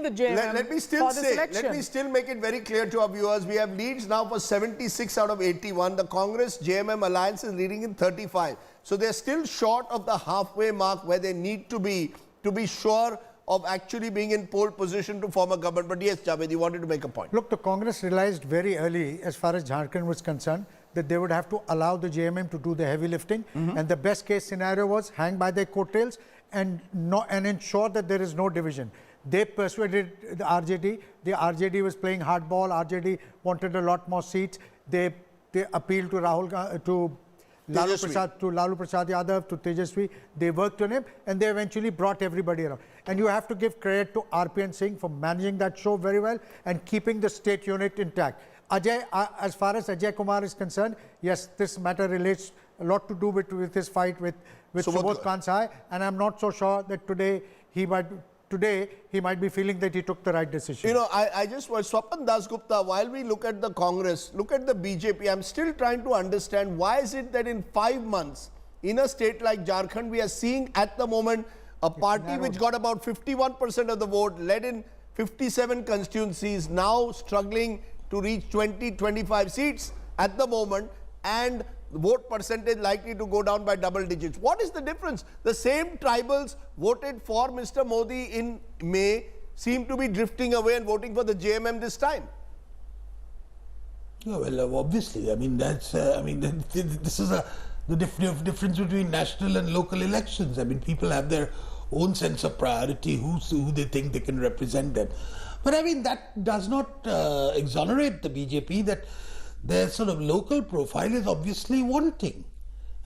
the JMM let me still for this say, election. let me still make it very clear to our viewers. We have leads now for 76 out of 81. The Congress JMM alliance is leading in 35. So they're still short of the halfway mark where they need to be sure of actually being in pole position to form a government. But yes, Javed, you wanted to make a point. Look, the Congress realized very early, as far as Jharkhand was concerned, that they would have to allow the JMM to do the heavy lifting. And the best case scenario was hang by their coattails and ensure that there is no division. They persuaded the RJD. The RJD was playing hardball. RJD wanted a lot more seats. They appealed to Lalu Prasad Yadav, to Tejaswi. They worked on him and they eventually brought everybody around. And you have to give credit to RPN Singh for managing that show very well and keeping the state unit intact. Ajay, as far as Ajay Kumar is concerned, yes, this matter relates a lot to do with his fight with Subodh Kansai, and I'm not so sure that today he might be feeling that he took the right decision. You know, I just want Swapan Dasgupta, while we look at the Congress, look at the BJP, I'm still trying to understand why is it that in 5 months, in a state like Jharkhand, we are seeing at the moment a party which got about 51% of the vote, led in 57 constituencies, now struggling to reach 20-25 seats at the moment, and the vote percentage likely to go down by double digits. What is the difference? The same tribals voted for Mr. Modi in May seem to be drifting away and voting for the JMM this time. Yeah, well, obviously, I mean, that's, this is the difference between national and local elections. I mean, people have their own sense of priority, who they think they can represent them. But I mean, that does not exonerate the BJP that their sort of local profile is obviously wanting.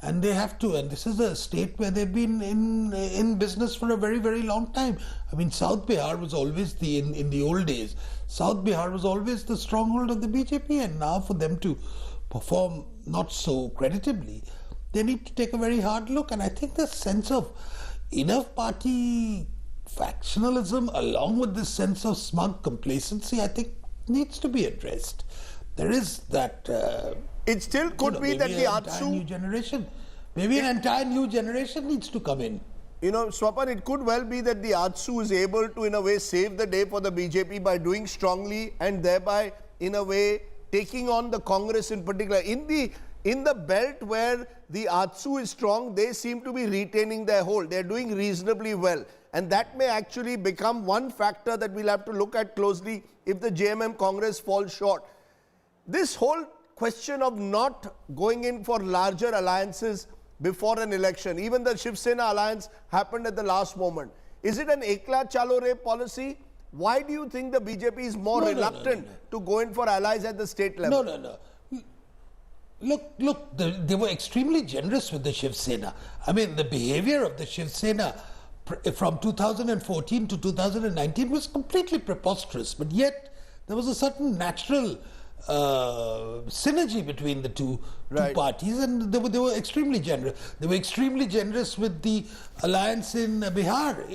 And they have to, and this is a state where they've been in business for a very, very long time. I mean, South Bihar was always in the old days, South Bihar was always the stronghold of the BJP, and now for them to perform not so creditably, they need to take a very hard look. And I think the sense of enough party factionalism along with this sense of smug complacency, I think needs to be addressed. There is that... it still could be that the AJSU... Maybe an entire new generation needs to come in. You know, Swapan, it could well be that the AJSU is able to, in a way, save the day for the BJP by doing strongly and thereby, in a way, taking on the Congress in particular. In the belt where the AJSU is strong, they seem to be retaining their hold. They're doing reasonably well. And that may actually become one factor that we'll have to look at closely if the JMM-Congress falls short. This whole question of not going in for larger alliances before an election, even the Shiv Sena alliance happened at the last moment. Is it an Ekla Chalo Re policy? Why do you think the BJP is more reluctant to go in for allies at the state level? No. Look, they were extremely generous with the Shiv Sena. I mean, the behavior of the Shiv Sena from 2014 to 2019 was completely preposterous, but yet there was a certain natural synergy between the two parties, and they were extremely generous. They were extremely generous with the alliance in Bihar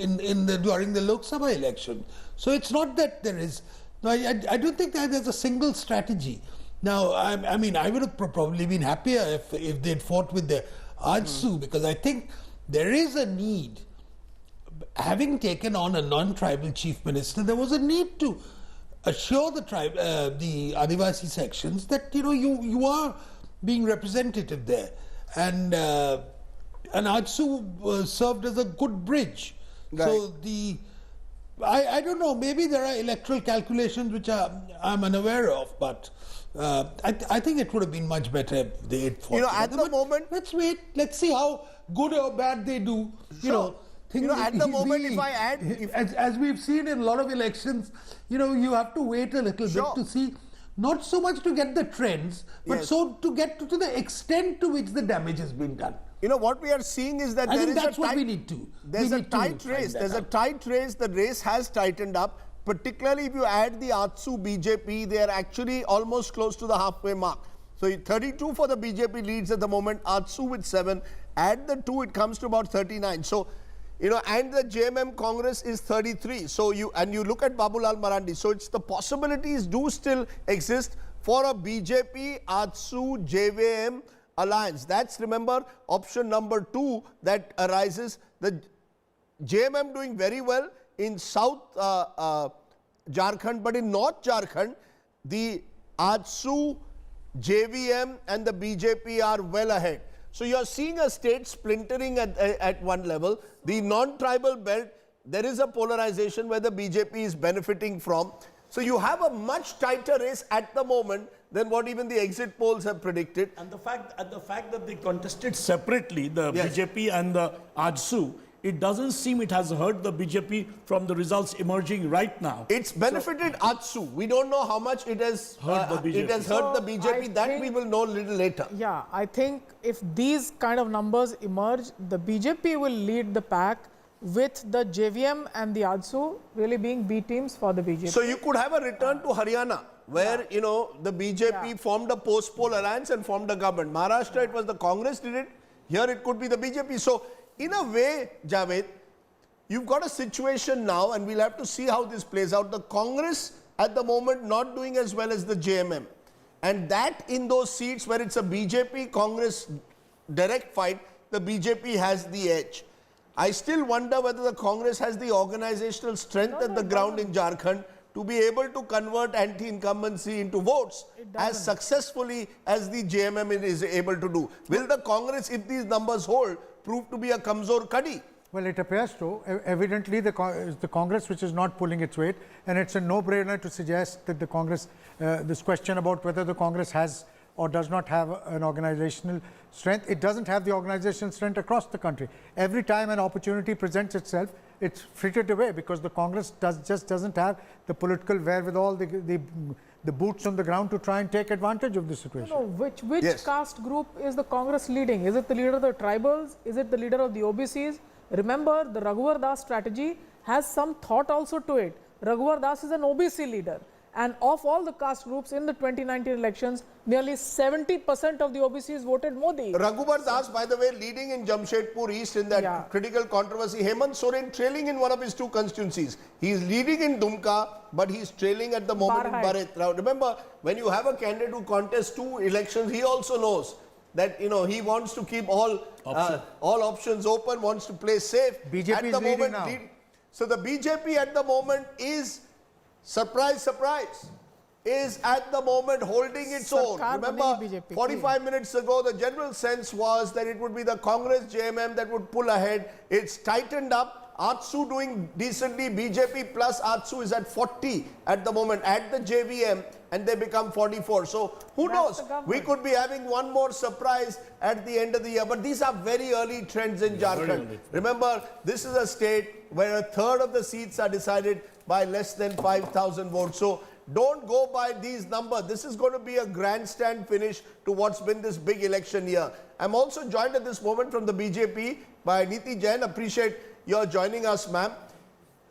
during the Lok Sabha election. So it's not that there is... No, I don't think that there's a single strategy. Now, I mean, I would have probably been happier if they'd fought with the AJSU, because I think there is a need. Having taken on a non-tribal chief minister, there was a need to assure the Adivasi sections that you are being representative there, and AJSU served as a good bridge. Right. So I don't know, maybe there are electoral calculations which I'm unaware of, but I think it would have been much better if they had fought. At the moment, let's wait. Let's see how good or bad they do. At the moment, if I add... As we've seen in a lot of elections, you have to wait a little bit to see, not so much to get the trends, but so to get to the extent to which the damage has been done. What we are seeing is that that's what we need to. There's a tight race. There's a tight race. The race has tightened up. Particularly if you add the AJSU BJP, they are actually almost close to the halfway mark. So 32 for the BJP leads at the moment, AJSU with 7. Add the 2, it comes to about 39. So, and the JMM-Congress is 33. So you look at Babulal Marandi. So it's the possibilities do still exist for a BJP, AJSU, JVM alliance. That's, remember, option number 2 that arises. The JMM doing very well in South Jharkhand, but in North Jharkhand, the AJSU, JVM and the BJP are well ahead. So you're seeing a state splintering at one level. The non-tribal belt, there is a polarization where the BJP is benefiting from. So you have a much tighter race at the moment than what even the exit polls have predicted. And the fact that they contested separately, the Yes. BJP and the AJSU, it doesn't seem it has hurt the BJP from the results emerging right now. It's benefited AJSU. We don't know how much it has Hurt the BJP. It has hurt the So, BJP. I That think- we will know a little later. Yeah, I think if these kind of numbers emerge, the BJP will lead the pack with the JVM and the AJSU really being B teams for the BJP. So you could have a return to Haryana, where you know the BJP Yeah. formed a post-poll alliance and formed a government. Maharashtra, it was the Congress did it. Here it could be the BJP. So in a way, Javed, you've got a situation now, and we'll have to see how this plays out. The Congress at the moment not doing as well as the JMM, and that in those seats where it's a BJP Congress direct fight, the BJP has the edge. I still wonder whether the Congress has the organizational strength at the ground in Jharkhand to be able to convert anti-incumbency into votes as successfully as the JMM is able to do. Will the Congress, if these numbers hold, prove to be a Kamzor Kadi? Well, it appears to. Evidently, it's the Congress which is not pulling its weight, and it's a no-brainer to suggest that the Congress, this question about whether the Congress has or does not have an organizational strength, it doesn't have the organizational strength across the country. Every time an opportunity presents itself, it's frittered away because the Congress just doesn't have the political wherewithal, the boots on the ground to try and take advantage of the situation. No, which Yes. caste group is the Congress leading? Is it the leader of the tribals? Is it the leader of the OBCs? Remember, the Raghuvar Das strategy has some thought also to it. Raghuvar Das is an OBC leader. And of all the caste groups in the 2019 elections, nearly 70% of the OBCs voted Modi. Raghuvar Das, by the way, leading in Jamshedpur East in that Yeah. critical controversy. Hemant Soren trailing in one of his two constituencies. He is leading in Dumka, but he is trailing at the moment in Barhat. Barhet. Now, remember, when you have a candidate who contests two elections, he also knows that he wants to keep all options open, wants to play safe. BJP at is the leading moment, now. So the BJP at the moment is, surprise, surprise, is at the moment holding its own. Sarkar Remember, bani BJP. 45 minutes ago, the general sense was that it would be the Congress JMM that would pull ahead. It's tightened up. AJSU doing decently. BJP plus AJSU is at 40 at the moment at the JVM, and they become 44. So who That's knows? the government. We could be having one more surprise at the end of the year. But these are very early trends in Jharkhand. Remember, this is a state where a third of the seats are decided by less than 5,000 votes. So don't go by these numbers. This is going to be a grandstand finish to what's been this big election year. I'm also joined at this moment from the BJP by Niti Jain. Appreciate your joining us, ma'am.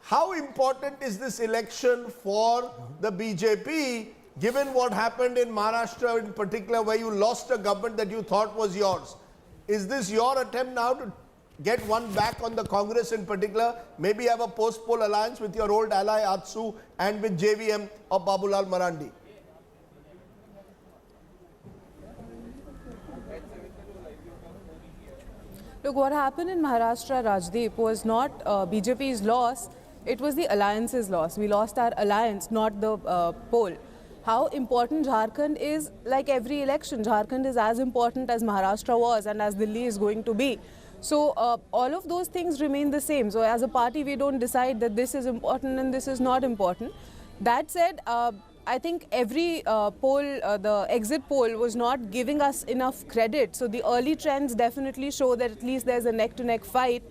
How important is this election for the BJP, given what happened in Maharashtra in particular, where you lost a government that you thought was yours? Is this your attempt now to get one back on the Congress in particular? Maybe have a post-poll alliance with your old ally AJSU and with JVM of Babulal Marandi? Look, what happened in Maharashtra, Rajdeep, was not BJP's loss, it was the alliance's loss. We lost our alliance, not the poll. How important Jharkhand is, like every election, Jharkhand is as important as Maharashtra was and as Delhi is going to be. So all of those things remain the same. So as a party, we don't decide that this is important and this is not important. That said, I think every poll, the exit poll was not giving us enough credit. So the early trends definitely show that at least there's a neck-to-neck fight.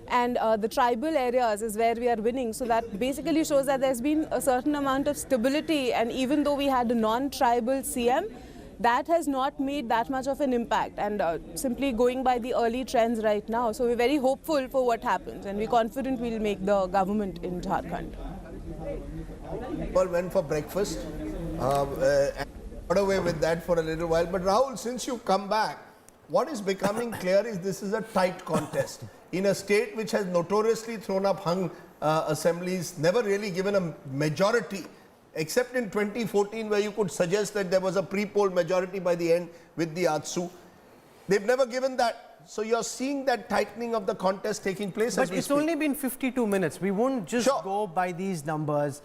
And the tribal areas is where we are winning. So that basically shows that there's been a certain amount of stability. And even though we had a non-tribal CM, that has not made that much of an impact. And simply going by the early trends right now. So we're very hopeful for what happens. And we're confident we'll make the government in Jharkhand. People went for breakfast and got away with that for a little while. But Rahul, since you come back, what is becoming clear is this is a tight contest. In a state which has notoriously thrown up hung assemblies, never really given a majority, except in 2014 where you could suggest that there was a pre-poll majority by the end with the AJSU. They've never given that. So you're seeing that tightening of the contest taking place as But we it's speak. only been 52 minutes. We won't just Sure. go by these numbers.